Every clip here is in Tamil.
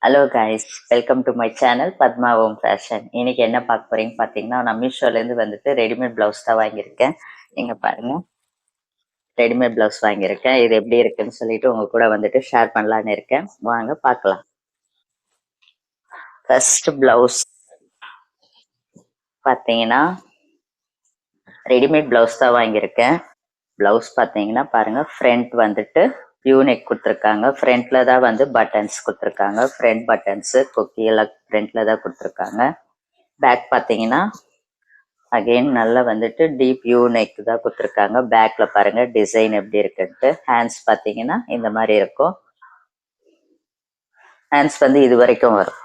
Hello guys, welcome to my channel Padma Om fashion. இன்னைக்கு என்ன பார்க்க போறீங்க பார்த்தீங்கன்னா, நான் மீஷோலேருந்து வந்துட்டு ரெடிமேட் ப்ளவுஸ் தான் வாங்கியிருக்கேன். இங்க பாருங்க, ரெடிமேட் ப்ளவுஸ் வாங்கியிருக்கேன். இது எப்படி இருக்குன்னு சொல்லிட்டு உங்க கூட வந்துட்டு ஷேர் பண்ணலான்னு இருக்கேன். வாங்க பார்க்கலாம். ஃபர்ஸ்ட் ப்ளவுஸ் பார்த்தீங்கன்னா, ரெடிமேட் ப்ளவுஸ் தான் வாங்கியிருக்கேன். ப்ளவுஸ் பார்த்தீங்கன்னா பாருங்க, ஃப்ரண்ட் வந்துட்டு யூ நெக் கொடுத்துருக்காங்க. ஃப்ரண்ட்ல தான் வந்து பட்டன்ஸ் கொடுத்துருக்காங்க. ஃப்ரண்ட் பட்டன்ஸு கொக்கி எல்லாம் ஃப்ரண்ட்ல தான் கொடுத்துருக்காங்க. பேக் பார்த்தீங்கன்னா அகைன் நல்லா வந்துட்டு டீப் யூ நெக் தான் கொடுத்துருக்காங்க. பேக்ல பாருங்க டிசைன் எப்படி இருக்குன்ட்டு. ஹேண்ட்ஸ் பார்த்தீங்கன்னா இந்த மாதிரி இருக்கும். ஹேண்ட்ஸ் வந்து இது வரைக்கும் வரும்.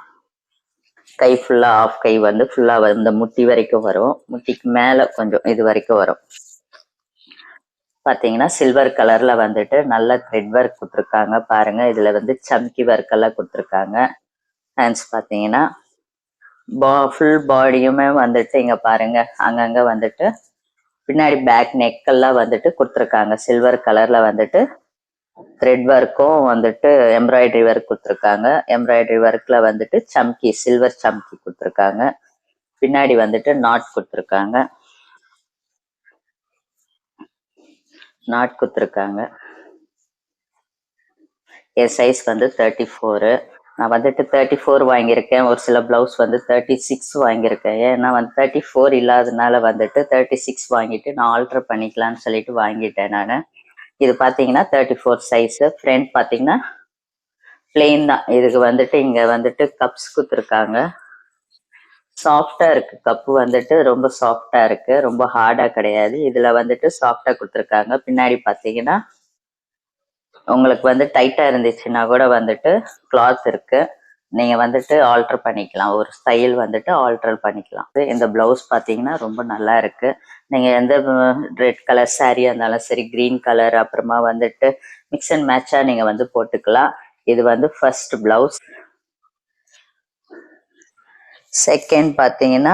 கை ஃபுல்லா ஆஃப் கை வந்து ஃபுல்லா இந்த முட்டி வரைக்கும் வரும். முட்டிக்கு மேல கொஞ்சம் இது வரைக்கும் வரும். பாத்தீங்கன்னா சில்வர் கலர்ல வந்துட்டு நல்ல த்ரெட் ஒர்க் கொடுத்துருக்காங்க. பாருங்க இதுல வந்து சம்கி ஒர்க் எல்லாம் கொடுத்துருக்காங்க. ஹேண்ட்ஸ் பாத்தீங்கன்னா ஃபுல் பாடியுமே வந்துட்டு இங்க பாருங்க அங்கங்க வந்துட்டு பின்னாடி பேக் நெக் எல்லாம் வந்துட்டு கொடுத்துருக்காங்க. சில்வர் கலர்ல வந்துட்டு த்ரெட் ஒர்க்கும் வந்துட்டு எம்ப்ராய்டரி ஒர்க் கொடுத்துருக்காங்க. எம்ப்ராய்டரி ஒர்க்ல வந்துட்டு சம்கி சில்வர் சம்கி கொடுத்துருக்காங்க. பின்னாடி வந்துட்டு நாட் கொடுத்துருக்காங்க. நாட் கொடுத்துருக்காங்க. என் சைஸ் வந்து 34. நான் வந்துட்டு 34 வாங்கியிருக்கேன். ஒரு சில பிளவுஸ் வந்து 36 வாங்கியிருக்கேன். ஏன்னா வந்து 34 இல்லாதனால வந்துட்டு 36 வாங்கிட்டு நான் ஆல்டர் பண்ணிக்கலாம்னு சொல்லிட்டு வாங்கிட்டேன் நான். இது பார்த்தீங்கன்னா 34 சைஸ். ஃப்ரண்ட் பார்த்தீங்கன்னா பிளெயின் தான். இதுக்கு வந்துட்டு இங்க வந்துட்டு கப்ஸ் கொடுத்துருக்காங்க. சாஃப்டா இருக்கு. கப்பு வந்துட்டு ரொம்ப சாஃப்டா இருக்கு. ரொம்ப ஹார்டா கிடையாது. இதுல வந்துட்டு சாஃப்டா கொடுத்துருக்காங்க. பின்னாடி பார்த்தீங்கன்னா உங்களுக்கு வந்து டைட்டா இருந்துச்சுன்னா கூட வந்துட்டு கிளாத் இருக்கு. நீங்க வந்துட்டு ஆல்டர் பண்ணிக்கலாம். ஒரு ஸ்டைல் வந்துட்டு ஆல்டர் பண்ணிக்கலாம். இந்த பிளவுஸ் பாத்தீங்கன்னா ரொம்ப நல்லா இருக்கு. நீங்க எந்த ரெட் கலர் சாரியா இருந்தாலும் சரி, கிரீன் கலர் அப்புறமா வந்துட்டு மிக்ஸ் அண்ட் மேட்சா நீங்க வந்து போட்டுக்கலாம். இது வந்து ஃபர்ஸ்ட் பிளவுஸ். செகண்ட் பாத்தீங்கன்னா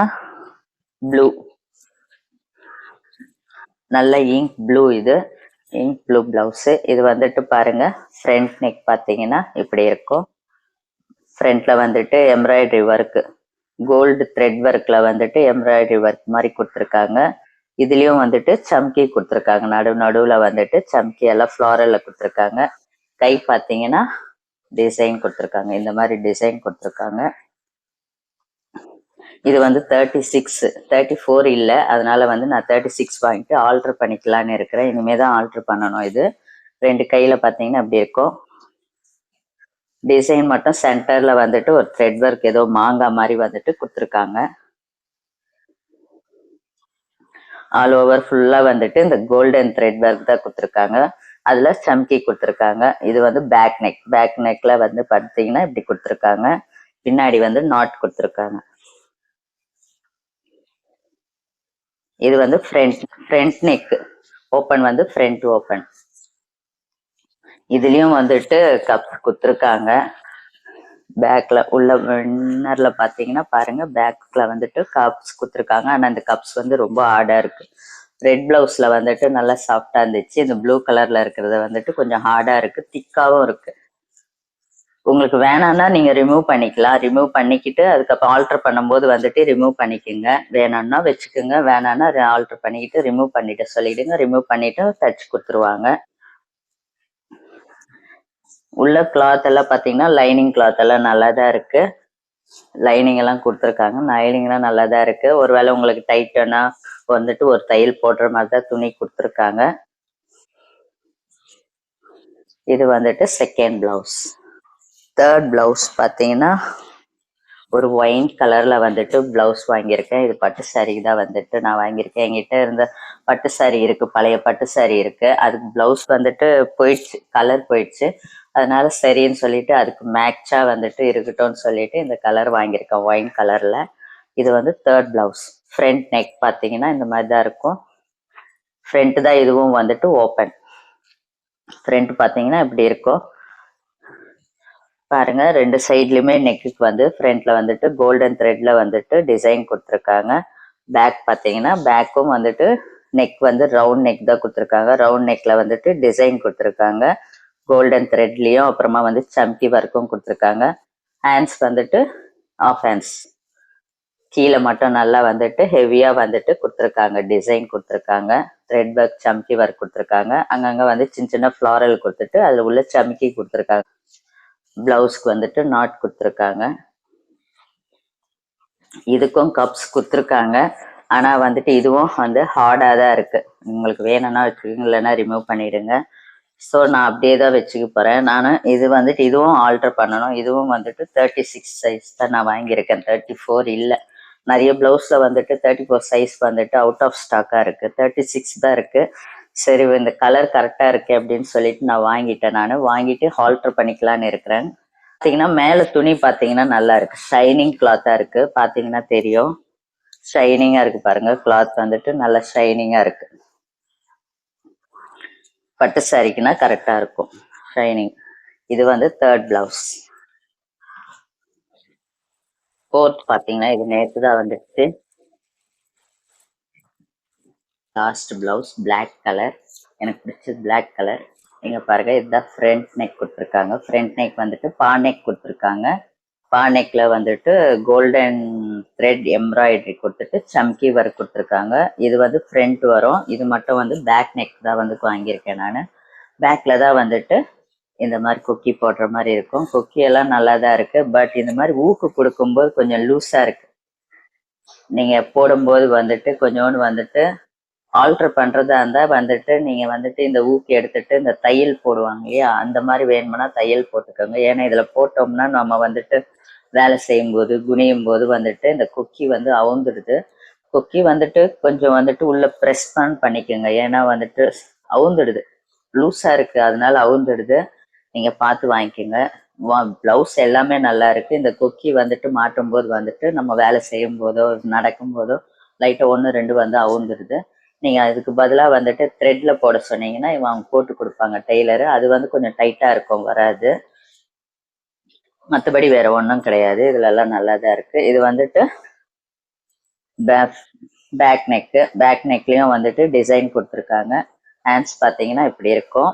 ப்ளூ, நல்ல இங்க் ப்ளூ. இது இங்க் ப்ளூ பிளவுஸ். இது வந்துட்டு பாருங்க ஃப்ரண்ட் நெக் பாத்தீங்கன்னா இப்படி இருக்கும். ஃப்ரண்ட்ல வந்துட்டு எம்ப்ராய்டரி ஒர்க், கோல்டு த்ரெட் ஒர்க்ல வந்துட்டு எம்ப்ராய்டரி ஒர்க் மாதிரி கொடுத்துருக்காங்க. இதுலயும் வந்துட்டு சம்கி கொடுத்துருக்காங்க. நடுவுல வந்துட்டு சம்கி எல்லாம் ஃப்ளாரல்ல கொடுத்துருக்காங்க. கை பார்த்தீங்கன்னா டிசைன் கொடுத்துருக்காங்க. இந்த மாதிரி டிசைன் கொடுத்துருக்காங்க. இது வந்து 36, 34 இல்லை. அதனால வந்து நான் 36 வாங்கிட்டு ஆல்டர் பண்ணிக்கலான்னு இருக்கிறேன். இனிமே தான் ஆல்டர் பண்ணணும். இது ரெண்டு கையில பார்த்தீங்கன்னா அப்படி இருக்கும். டிசைன் மட்டும் சென்டர்ல வந்துட்டு ஒரு த்ரெட் ஒர்க் ஏதோ மாங்காய் மாதிரி வந்துட்டு கொடுத்துருக்காங்க. ஆல் ஓவர் ஃபுல்லா வந்துட்டு இந்த கோல்டன் த்ரெட் ஒர்க் தான் கொடுத்துருக்காங்க. அதுல சம்கி கொடுத்துருக்காங்க. இது வந்து பேக் நெக். பேக் நெக்ல வந்து பார்த்தீங்கன்னா இப்படி கொடுத்துருக்காங்க. பின்னாடி வந்து நாட் கொடுத்துருக்காங்க. இது வந்து ஃப்ரண்ட் நெக் ஓப்பன் வந்து ஃப்ரண்ட் ஓப்பன். இதுலயும் வந்துட்டு கப்ஸ் கொடுத்துருக்காங்க. பேக்ல உள்ள இன்னர்ல பாத்தீங்கன்னா பாருங்க, பேக்ல வந்துட்டு கப்ஸ் கொடுத்துருக்காங்க. ஆனா இந்த கப்ஸ் வந்து ரொம்ப ஹார்டா இருக்கு. ரெட் பிளவுஸ்ல வந்துட்டு நல்லா சாஃப்டா இருந்துச்சு. இந்த ப்ளூ கலர்ல இருக்கிறது வந்துட்டு கொஞ்சம் ஹார்டா இருக்கு, திக்காவும் இருக்கு. உங்களுக்கு வேணாம்னா நீங்க ரிமூவ் பண்ணிக்கலாம். ரிமூவ் பண்ணிக்கிட்டு அதுக்கப்புறம் ஆல்டர் பண்ணும்போது வந்துட்டு ரிமூவ் பண்ணிக்கோங்க. வேணும்னா வச்சுக்கோங்க, வேணாம்னா ஆல்டர் பண்ணிக்கிட்டு ரிமூவ் பண்ணிட்டு சொல்லிடுங்க. ரிமூவ் பண்ணிட்டு தச்சு கொடுத்துருவாங்க. உள்ள கிளாத் எல்லாம் பாத்தீங்கன்னா லைனிங் கிளாத் எல்லாம் நல்லா தான் இருக்கு. லைனிங் எல்லாம் கொடுத்துருக்காங்க. லைனிங் எல்லாம் நல்லா தான் இருக்கு. ஒருவேளை உங்களுக்கு டைட்டனா வந்துட்டு ஒரு தையல் போடுற மாதிரி தான் துணி கொடுத்துருக்காங்க. இது வந்துட்டு செகண்ட் பிளவுஸ். தேர்ட் பிளவுஸ் பார்த்தீங்கன்னா ஒரு ஒயின் கலர்ல வந்துட்டு பிளவுஸ் வாங்கியிருக்கேன். இது பட்டு சாரி தான் வந்துட்டு நான் வாங்கியிருக்கேன். என்கிட்ட இருந்த பட்டு சாரி இருக்கு, பழைய பட்டு சாரி இருக்கு. அதுக்கு பிளவுஸ் வந்துட்டு போயிடுச்சு, கலர் போயிடுச்சு. அதனால சரின்னு சொல்லிட்டு அதுக்கு மேட்சா வந்துட்டு இருக்கட்டும்னு சொல்லிட்டு இந்த கலர் வாங்கியிருக்கேன், ஒயின் கலர்ல. இது வந்து தேர்ட் பிளவுஸ். ஃப்ரண்ட் நெக் பார்த்தீங்கன்னா இந்த மாதிரி தான் இருக்கும். ஃப்ரண்ட் தான் இதுவும் வந்துட்டு ஓப்பன். ஃப்ரண்ட் பார்த்தீங்கன்னா இப்படி இருக்கும். பாருங்க ரெண்டு சைட்லயுமே நெக்குக்கு வந்து ஃப்ரண்ட்ல வந்துட்டு கோல்டன் த்ரெட்ல வந்துட்டு டிசைன் கொடுத்துருக்காங்க. பேக் பார்த்தீங்கன்னா பேக்கும் வந்துட்டு நெக் வந்து ரவுண்ட் நெக் தான் கொடுத்துருக்காங்க. ரவுண்ட் நெக்ல வந்துட்டு டிசைன் கொடுத்துருக்காங்க. கோல்டன் த்ரெட்லயும் அப்புறமா வந்து சம்கி ஒர்க்கும் கொடுத்துருக்காங்க. ஹேண்ட்ஸ் வந்துட்டு ஆஃப் ஹேண்ட்ஸ் கீழே மட்டும் நல்லா வந்துட்டு ஹெவியா வந்துட்டு கொடுத்துருக்காங்க, டிசைன் கொடுத்துருக்காங்க, த்ரெட் ஒர்க் சம்கி ஒர்க் கொடுத்துருக்காங்க. அங்கங்க வந்து சின்ன சின்ன ஃப்ளாரல் கொடுத்துட்டு அதுல உள்ள சம்கி கொடுத்துருக்காங்க. பிளவுஸ்க்கு வந்துட்டு நாட் கொடுத்துருக்காங்க. இதுக்கும் கப்ஸ் கொடுத்துருக்காங்க. ஆனா வந்துட்டு இதுவும் வந்து ஹார்டா தான் இருக்கு. உங்களுக்கு வேணும்னா வச்சுக்கோங்க, இல்லைன்னா ரிமூவ் பண்ணிடுங்க. ஸோ நான் அப்படியே தான் வச்சுக்க போறேன். நான் இது வந்துட்டு இதுவும் ஆல்டர் பண்ணணும். இதுவும் வந்துட்டு 36 சைஸ் தான் நான் வாங்கியிருக்கேன், 34 இல்லை. நிறைய பிளவுஸ்ல வந்துட்டு 34 சைஸ் வந்துட்டு அவுட் ஆஃப் ஸ்டாக்கா இருக்கு, 36 தான் இருக்கு. சரி, இந்த கலர் கரெக்டா இருக்கு அப்படின்னு சொல்லிட்டு நான் வாங்கிட்டேன். நான் வாங்கிட்டு ஆல்டர் பண்ணிக்கலான்னு இருக்கிறேன். பாத்தீங்கன்னா மேல துணி பாத்தீங்கன்னா நல்லா இருக்கு, ஷைனிங் கிளாத்தா இருக்கு. பாத்தீங்கன்னா தெரியும், ஷைனிங்கா இருக்கு பாருங்க. கிளாத் வந்துட்டு நல்லா ஷைனிங்கா இருக்கு. பட்டு சாரிக்குன்னா கரெக்டா இருக்கும் ஷைனிங். இது வந்து தேர்ட் பிளவுஸ். ஃபோர்த் பாத்தீங்கன்னா இது நேற்று தான் வந்துட்டு. லாஸ்ட் பிளவுஸ் பிளாக் கலர், எனக்கு பிடிச்சது பிளாக் கலர். நீங்க பாருங்க, இதுதான் ஃப்ரண்ட் நெக் கொடுத்துருக்காங்க. ஃப்ரண்ட் நெக் வந்துட்டு பா நெக் கொடுத்துருக்காங்க. பா நெக்ல வந்துட்டு கோல்டன் த்ரெட் எம்ப்ராய்டரி கொடுத்துட்டு சம்கி ஒர்க் கொடுத்துருக்காங்க. இது வந்து ஃப்ரண்ட் வரும். இது மட்டும் வந்து பேக் நெக் தான் வந்து வாங்கியிருக்கேன் நான். பேக்ல தான் வந்துட்டு இந்த மாதிரி கொக்கி போடுற மாதிரி இருக்கும். கொக்கி எல்லாம் நல்லா தான் இருக்கு. பட் இந்த மாதிரி ஊக்கு கொடுக்கும்போது கொஞ்சம் லூஸா இருக்கு. நீங்க போடும்போது வந்துட்டு கொஞ்சோண்டு வந்துட்டு ஆல்டர் பண்றதா இருந்தா வந்துட்டு நீங்க வந்துட்டு இந்த ஊக்கி எடுத்துட்டு இந்த தையல் போடுவாங்க இல்லையா, அந்த மாதிரி வேணும்னா தையல் போட்டுக்கோங்க. ஏன்னா இதுல போட்டோம்னா நம்ம வந்துட்டு வேலை செய்யும் போது குனியும் போது வந்துட்டு இந்த கொக்கி வந்து அவுந்துடுது. கொக்கி வந்துட்டு கொஞ்சம் வந்துட்டு உள்ள ப்ரெஸ் பண்ணிக்கோங்க. ஏன்னா வந்துட்டு அவுந்துடுது, லூஸா இருக்கு, அதனால அவுந்துடுது. நீங்க பார்த்து வாங்கிக்கோங்க. பிளவுஸ் எல்லாமே நல்லா இருக்கு. இந்த கொக்கி வந்துட்டு மாட்டும் போது வந்துட்டு நம்ம வேலை செய்யும் போதோ நடக்கும் போதோ லைட்டா ஒன்று ரெண்டு வந்து அவுந்துடுது. நீங்க அதுக்கு பதிலாக வந்துட்டு த்ரெட்ல போட சொன்னீங்கன்னா அவங்க போட்டு கொடுப்பாங்க டெய்லரு. அது வந்து கொஞ்சம் டைட்டா இருக்கும், வராது. மற்றபடி வேற ஒன்றும் கிடையாது. இதுல எல்லாம் நல்லா தான் இருக்கு. இது வந்துட்டு பேக் நெக்கு. பேக் நெக்லயும் வந்துட்டு டிசைன் கொடுத்துருக்காங்க. ஹேண்ட்ஸ் பார்த்தீங்கன்னா இப்படி இருக்கும்.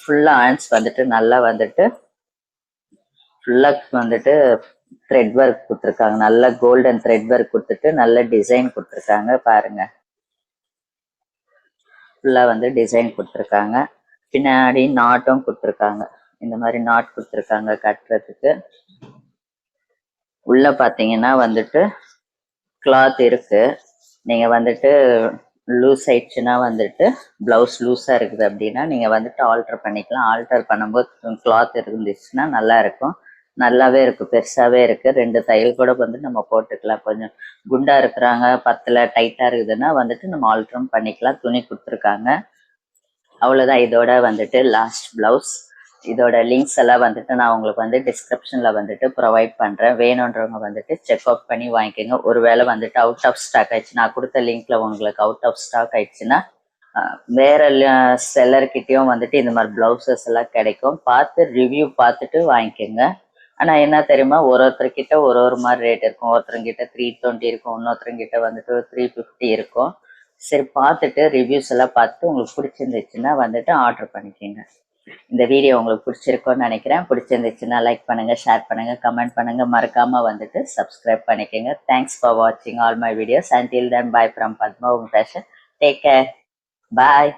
ஃபுல்லா ஹேண்ட்ஸ் வந்துட்டு நல்லா வந்துட்டு ஃபுல்லா வந்துட்டு த்ரெட் ஒர்க் கொடுத்துருக்காங்க. நல்ல கோல்டன் த்ரெட் ஒர்க் கொடுத்துட்டு நல்ல டிசைன் கொடுத்துருக்காங்க பாருங்க. ஃபுல்லா வந்து டிசைன் கொடுத்துருக்காங்க. பின்னாடி நாட்டும் கொடுத்துருக்காங்க. இந்த மாதிரி நாட் கொடுத்துருக்காங்க கட்டுறதுக்கு. உள்ள பாத்தீங்கன்னா வந்துட்டு கிளாத் இருக்கு. நீங்க வந்துட்டு லூஸ் ஆயிடுச்சுன்னா வந்துட்டு பிளவுஸ் லூஸா இருக்குது அப்படின்னா நீங்க வந்துட்டு ஆல்டர் பண்ணிக்கலாம். ஆல்டர் பண்ணும்போது கிளாத் இருந்துச்சுன்னா நல்லா இருக்கும். நல்லாவே இருக்கு, பெருசாவே இருக்கு. 2 தையல் கூட வந்து நம்ம போட்டுக்கலாம். கொஞ்சம் குண்டா இருக்கிறாங்க, பத்தல டைட்டா இருக்குதுன்னா வந்துட்டு நம்ம ஆல்டரும் பண்ணிக்கலாம். துணி கொடுத்துருக்காங்க. அவ்வளவுதான். இதோட வந்துட்டு லாஸ்ட் பிளவுஸ். இதோட லிங்க்ஸ் எல்லாம் வந்துட்டு நான் உங்களுக்கு வந்து டிஸ்கிரிப்ஷன்ல வந்துட்டு ப்ரொவைட் பண்றேன். வேணுன்றவங்க வந்துட்டு செக் அவுட் பண்ணி வாங்கிக்கோங்க. ஒருவேளை வந்துட்டு அவுட் ஆஃப் ஸ்டாக் ஆயிடுச்சு, நான் கொடுத்த லிங்க்ல உங்களுக்கு அவுட் ஆஃப் ஸ்டாக் ஆயிடுச்சுன்னா வேற செல்லர்கிட்டயும் வந்துட்டு இந்த மாதிரி பிளவுசஸ் எல்லாம் கிடைக்கும். பார்த்து ரிவ்யூ பார்த்துட்டு வாங்கிக்கோங்க. ஆனா என்ன தெரியுமா, ஒருத்தர்கிட்ட ஒரு மாதிரி ரேட் இருக்கும். ஒருத்தருங்கிட்ட 320 இருக்கும், இன்னொருத்தருங்கிட்ட வந்துட்டு 350 இருக்கும். சரி, பார்த்துட்டு ரிவ்யூஸ் எல்லாம் பார்த்துட்டு உங்களுக்கு பிடிச்சிருந்துச்சுன்னா வந்துட்டு ஆர்டர் பண்ணிக்கோங்க. இந்த வீடியோ உங்களுக்கு பிடிச்சிருக்கும்னு நினைக்கிறேன். பிடிச்சிருந்துச்சுன்னா லைக் பண்ணுங்க, ஷேர் பண்ணுங்க, கமெண்ட் பண்ணுங்க. மறக்காம வந்துட்டு சப்ஸ்கிரைப் பண்ணிக்கோங்க. தேங்க்ஸ் ஃபார் வாட்சிங் all my videos. Until then by from Padma உங்க பேஷன். Take care. பாய்.